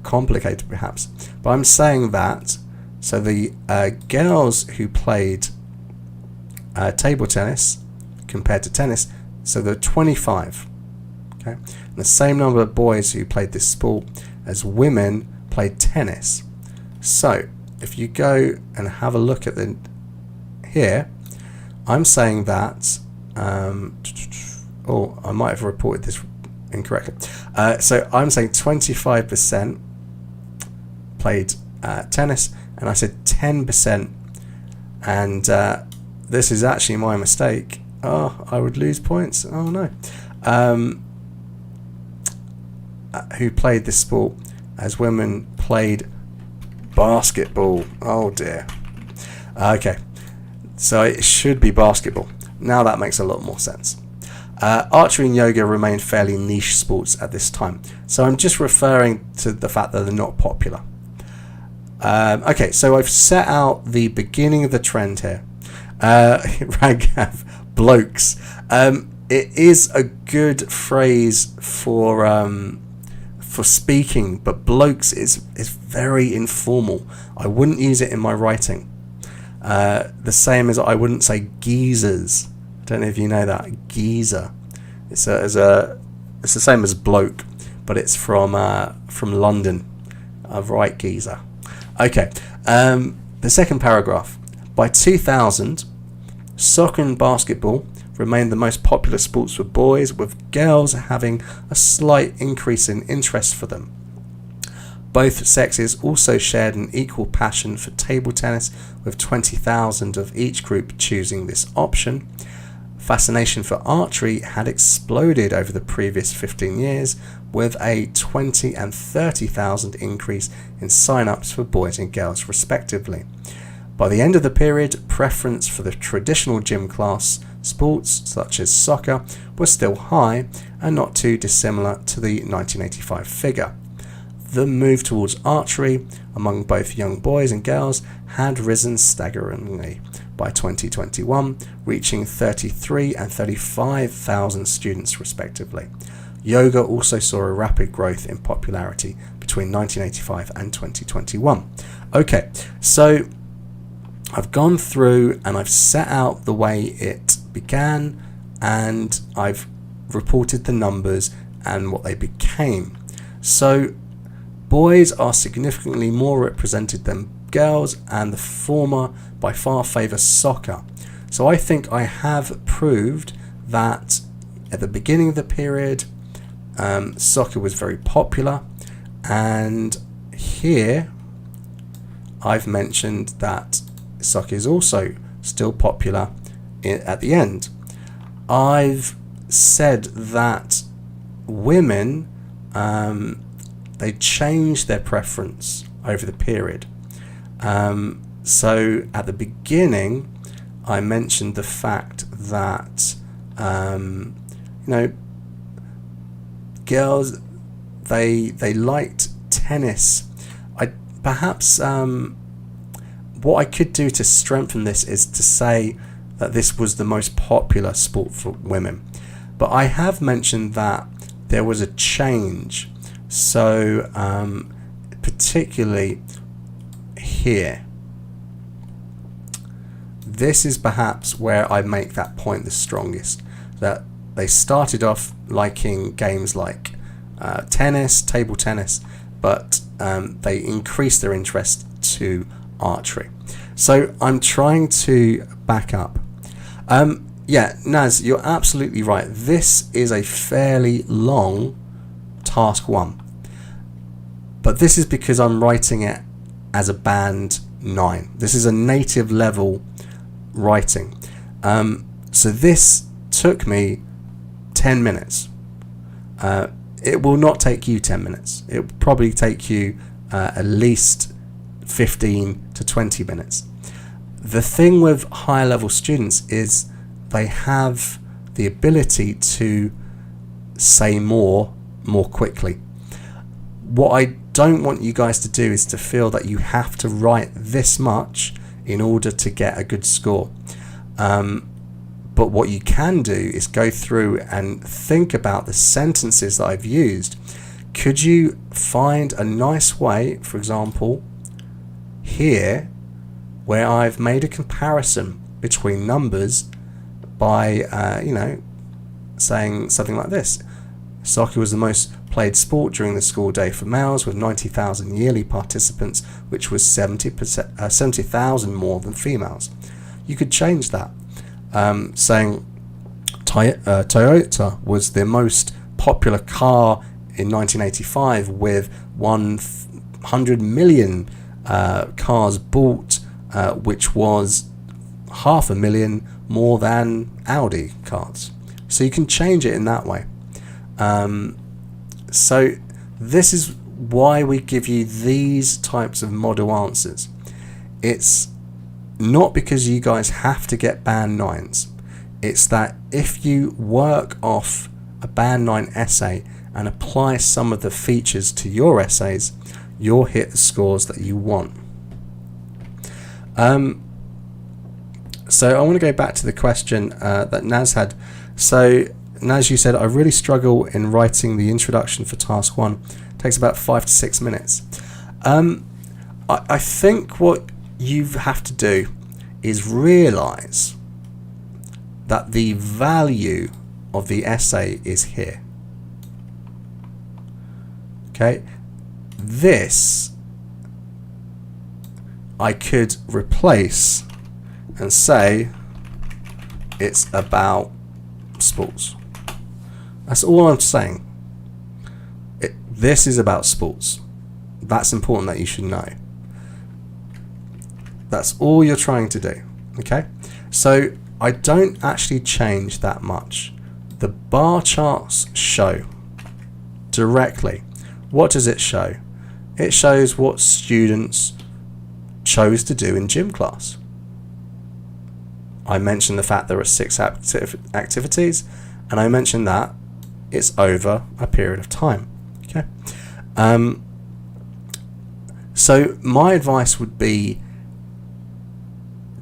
complicated perhaps, but I'm saying that, so the girls who played table tennis compared to tennis, so there are 25. Okay, and the same number of boys who played this sport as women played tennis. So if you go and have a look at here, I'm saying that I might have reported this incorrectly. So I'm saying 25% played tennis, and I said 10%, and this is actually my mistake. Oh, I would lose points. Oh no. Who played this sport as women played basketball. Oh dear. Okay, so it should be basketball. Now that makes a lot more sense. Archery and yoga remain fairly niche sports at this time, so I'm just referring to the fact that they're not popular. Okay, so I've set out the beginning of the trend here. Ragav, blokes. It is a good phrase for speaking, but blokes is very informal. I wouldn't use it in my writing. The same as I wouldn't say geezers. I don't know if you know that, geezer. It's the same as bloke, but it's from London. Right, geezer. Okay. The second paragraph. By 2000, soccer and basketball remained the most popular sports for boys, with girls having a slight increase in interest for them. Both sexes also shared an equal passion for table tennis, with 20,000 of each group choosing this option. Fascination for archery had exploded over the previous 15 years, with a 20 and 30,000 increase in sign-ups for boys and girls respectively. By the end of the period, preference for the traditional gym class sports such as soccer was still high and not too dissimilar to the 1985 figure. The move towards archery among both young boys and girls had risen staggeringly by 2021, reaching 33 and 35,000 students respectively. Yoga also saw a rapid growth in popularity between 1985 and 2021. Okay, so I've gone through and I've set out the way it began, and I've reported the numbers and what they became. So boys are significantly more represented than girls, and the former by far favour soccer. So I think I have proved that at the beginning of the period, soccer was very popular, and here I've mentioned that soccer is also still popular at the end. I've said that women, they changed their preference over the period. So at the beginning, I mentioned the fact that girls, they liked tennis. What I could do to strengthen this is to say that this was the most popular sport for women. But I have mentioned that there was a change. So particularly here, this is perhaps where I make that point the strongest, that they started off liking games like tennis, table tennis, but they increased their interest to archery. So I'm trying to back up. Yeah, Naz, you're absolutely right. This is a fairly long task 1, but this is because I'm writing it as a band 9. This is a native level writing. So this took me 10 minutes. It will not take you 10 minutes. It will probably take you at least 15 to 20 minutes. The thing with higher level students is they have the ability to say more quickly. What I don't want you guys to do is to feel that you have to write this much in order to get a good score. But what you can do is go through and think about the sentences that I've used. Could you find a nice way, for example, here, where I've made a comparison between numbers by, saying something like this. Soccer was the most played sport during the school day for males, with 90,000 yearly participants, which was 70,000 more than females. You could change that, saying Toyota was the most popular car in 1985, with 100 million cars bought, which was 500,000 more than Audi cars. So you can change it in that way. So this is why we give you these types of model answers. It's not because you guys have to get band 9s. It's that if you work off a band 9 essay and apply some of the features to your essays, you'll hit the scores that you want. So I want to go back to the question that Naz had. So Naz, you said, I really struggle in writing the introduction for task 1. It takes about 5 to 6 minutes. I think what you have to do is realize that the value of the essay is here. Okay, this I could replace and say it's about sports. That's all I'm saying. This is about sports. That's important that you should know. That's all you're trying to do. Okay, so I don't actually change that much. The bar charts show directly. What does it show? It shows what students chose to do in gym class. I mentioned the fact there are 6 activities, and I mentioned that it's over a period of time. Okay. So my advice would be,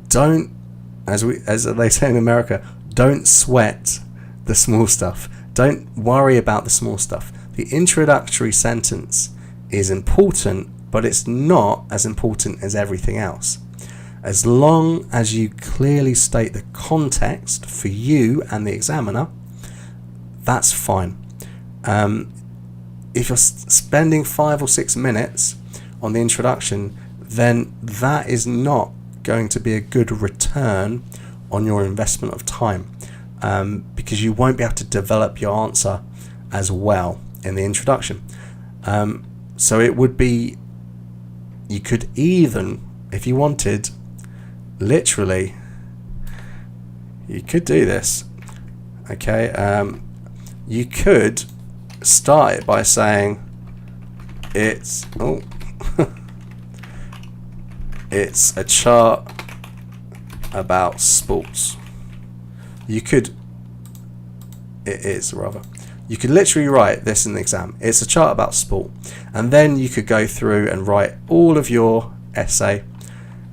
don't, as they say in America, don't sweat the small stuff. Don't worry about the small stuff. The introductory sentence is important, but it's not as important as everything else. As long as you clearly state the context for you and the examiner, that's fine. If you're spending 5 or 6 minutes on the introduction, then that is not going to be a good return on your investment of time, because you won't be able to develop your answer as well in the introduction. So it would be, you could even, if you wanted, literally, you could do this. Okay, you could start it by saying it's it's a chart about sports. You could literally write this in the exam. It's a chart about sport, and then you could go through and write all of your essay,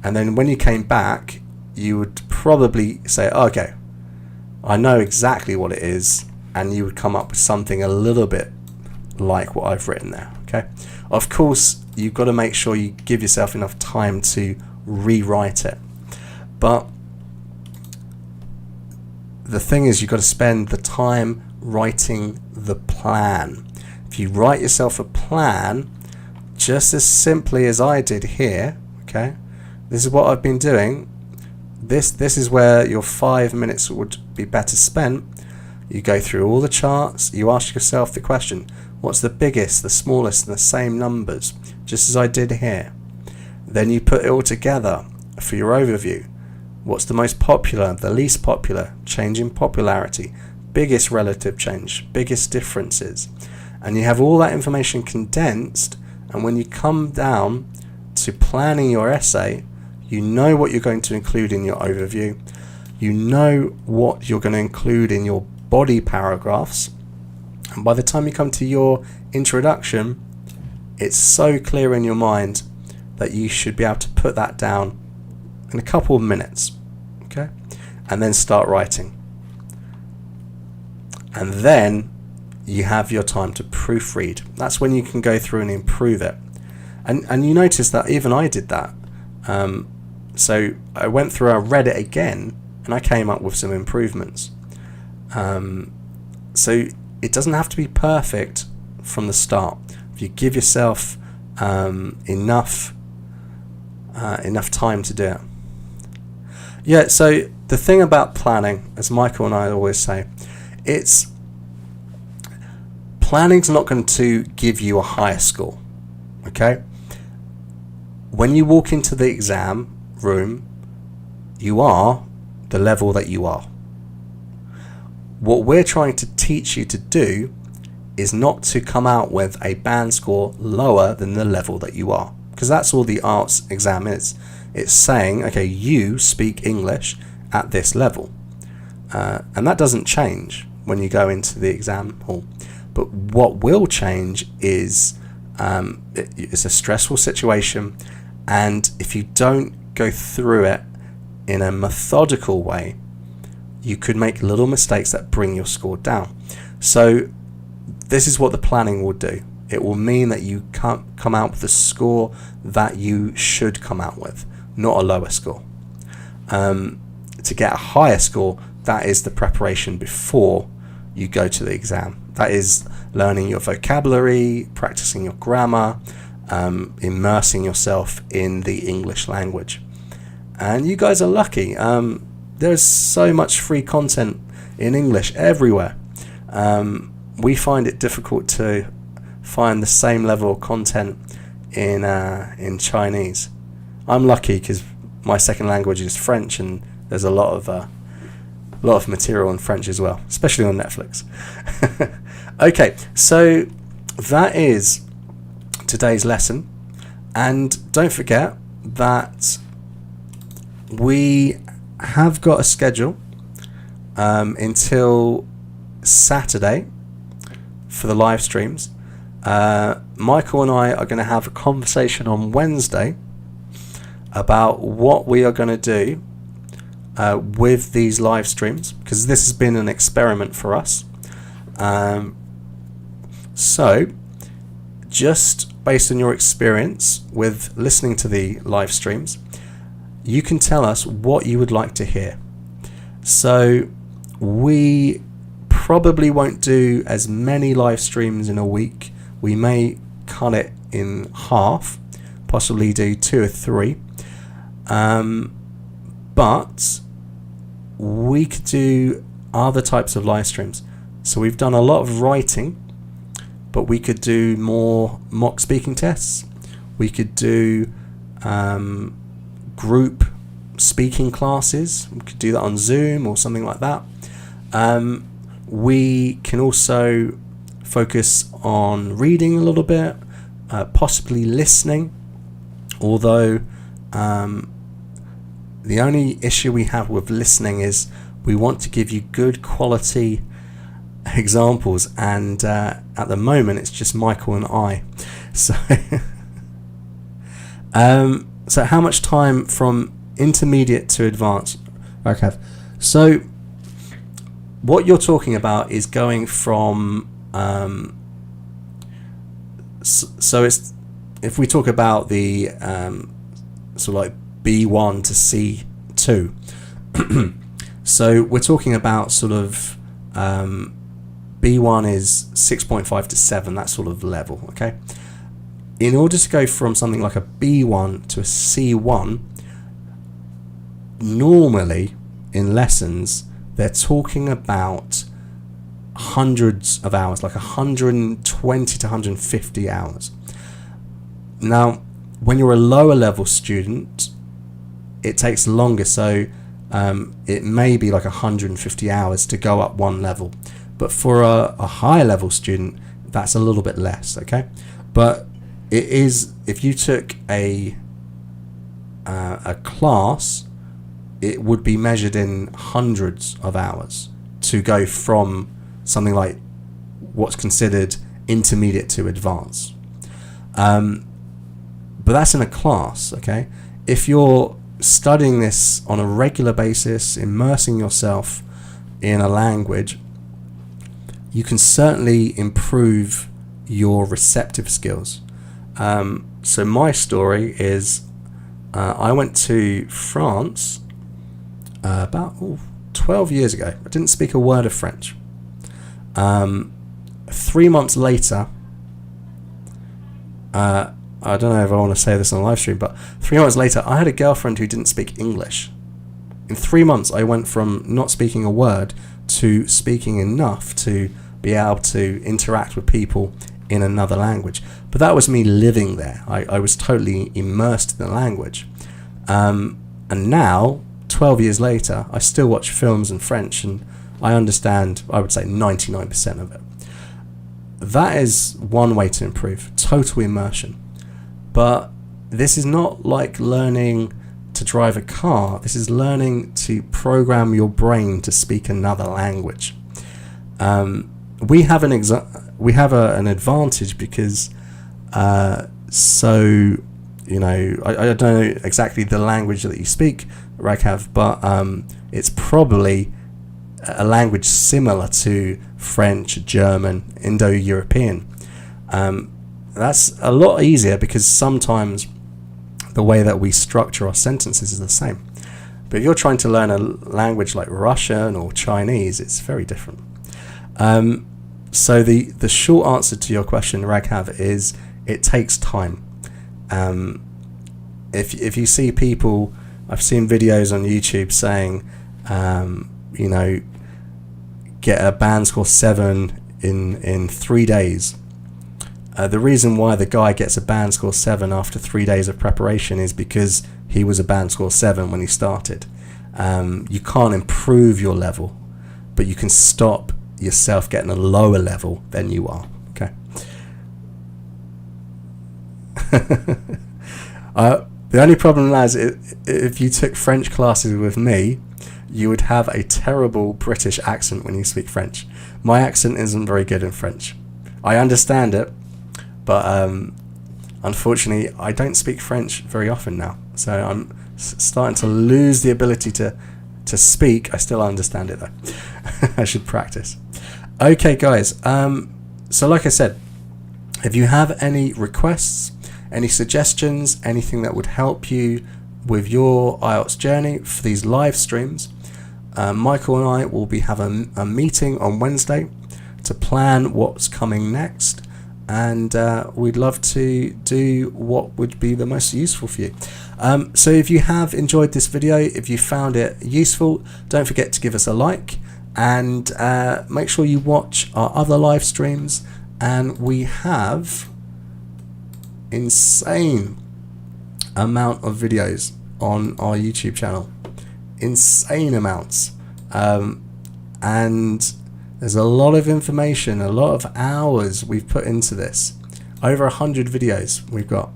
and then when you came back, you would probably say, okay, I know exactly what it is, and you would come up with something a little bit like what I've written there. Okay, of course you've got to make sure you give yourself enough time to rewrite it, but the thing is, you've got to spend the time writing the plan. If you write yourself a plan just as simply as I did here, okay, this is what I've been doing, this is where your 5 minutes would be better spent. You go through all the charts, you ask yourself the question, what's the biggest, the smallest, and the same numbers, just as I did here. Then you put it all together for your overview. What's the most popular, the least popular, change in popularity, biggest relative change, biggest differences. And you have all that information condensed, and when you come down to planning your essay, you know what you're going to include in your overview, you know what you're going to include in your body paragraphs, and by the time you come to your introduction, it's so clear in your mind that you should be able to put that down in a couple of minutes, okay? And then start writing. And then you have your time to proofread. That's when you can go through and improve it. And you notice that even I did that. So I went through, I read it again, and I came up with some improvements. So it doesn't have to be perfect from the start. If you give yourself enough time to do it. Yeah, so the thing about planning, as Michael and I always say, planning's not going to give you a higher score, okay? When you walk into the exam room, you are the level that you are. What we're trying to teach you to do is not to come out with a band score lower than the level that you are, because that's all the IELTS exam is. It's saying, okay, you speak English at this level, and that doesn't change when you go into the exam hall. But what will change is it's a stressful situation, and if you don't go through it in a methodical way, you could make little mistakes that bring your score down. So this is what the planning will do. It will mean that you can't come out with the score that you should come out with, not a lower score. To get a higher score, that is the preparation before you go to the exam. That is learning your vocabulary, practicing your grammar, immersing yourself in the English language. And you guys are lucky. There's so much free content in English everywhere. We find it difficult to find the same level of content in Chinese. I'm lucky because my second language is French, and there's a lot of material in French as well, especially on Netflix. Okay, so that is today's lesson, and don't forget that we have got a schedule until Saturday for the live streams. Michael and I are going to have a conversation on Wednesday about what we are going to do with these live streams, because this has been an experiment for us. So just based on your experience with listening to the live streams, you can tell us what you would like to hear. So we probably won't do as many live streams in a week. We may cut it in half, possibly do 2 or 3. But we could do other types of live streams. So we've done a lot of writing, but we could do more mock speaking tests. We could do group speaking classes. We could do that on Zoom or something like that. We can also focus on reading a little bit, possibly listening, although the only issue we have with listening is we want to give you good quality examples, and at the moment it's just Michael and I. So so how much time from intermediate to advanced? Okay, so what you're talking about is going from so it's, if we talk about the sort of like B1 to C2, so we're talking about sort of B1 is 6.5 to 7, that sort of level, okay? In order to go from something like a B1 to a C1, normally in lessons they're talking about hundreds of hours, like 120 to 150 hours. Now, when you're a lower level student, it takes longer, so it may be like 150 hours to go up one level. But for a higher level student, that's a little bit less, okay? But it is, if you took a class, it would be measured in hundreds of hours to go from something like what's considered intermediate to advanced. But that's in a class, okay? If you're studying this on a regular basis, immersing yourself in a language, you can certainly improve your receptive skills. So my story is I went to France about 12 years ago. I didn't speak a word of French. 3 months later, I don't know if I want to say this on a live stream, but 3 months later, I had a girlfriend who didn't speak English. In 3 months, I went from not speaking a word to speaking enough to be able to interact with people in another language. But that was me living there. I was totally immersed in the language. And now, 12 years later, I still watch films in French and I understand, I would say, 99% of it. That is one way to improve, total immersion. But this is not like learning to drive a car. This is learning to program your brain to speak another language. We have an advantage because I don't know exactly the language that you speak, Raghav, but it's probably a language similar to French, German, Indo-European. That's a lot easier because sometimes the way that we structure our sentences is the same. But if you're trying to learn a language like Russian or Chinese, it's very different. So the short answer to your question, Raghav, is it takes time. If you see people, I've seen videos on YouTube saying, get a band score 7 in 3 days. The reason why the guy gets a band score 7 after 3 days of preparation is because he was a band score 7 when he started. You can't improve your level, but you can stop yourself getting a lower level than you are. Okay. The only problem is if you took French classes with me, you would have a terrible British accent when you speak French. My accent isn't very good in French. I understand it, but unfortunately I don't speak French very often now, so I'm starting to lose the ability to speak. I still understand it though. I should practice. Okay guys, so like I said, if you have any requests, any suggestions, anything that would help you with your IELTS journey for these live streams, Michael and I will be having a meeting on Wednesday to plan what's coming next, and we'd love to do what would be the most useful for you. So if you have enjoyed this video, if you found it useful, don't forget to give us a like, and make sure you watch our other live streams. And we have insane amount of videos on our YouTube channel, insane amounts, and there's a lot of information, a lot of hours we've put into this, over 100 videos we've got,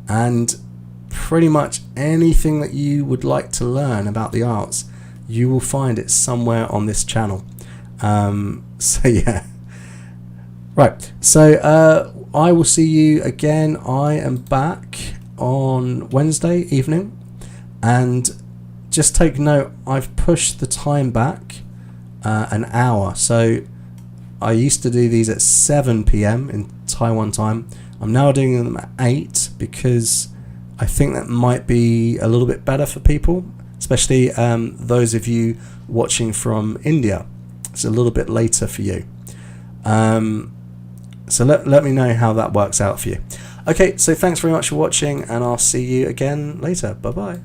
and pretty much anything that you would like to learn about the IELTS, you will find it somewhere on this channel. So yeah, right, so I will see you again. I am back on Wednesday evening, and just take note, I've pushed the time back an hour. So I used to do these at 7 p.m. in Taiwan time. I'm now doing them at 8 because I think that might be a little bit better for people, especially those of you watching from India. It's a little bit later for you. So let me know how that works out for you. Okay, so thanks very much for watching, and I'll see you again later. Bye bye.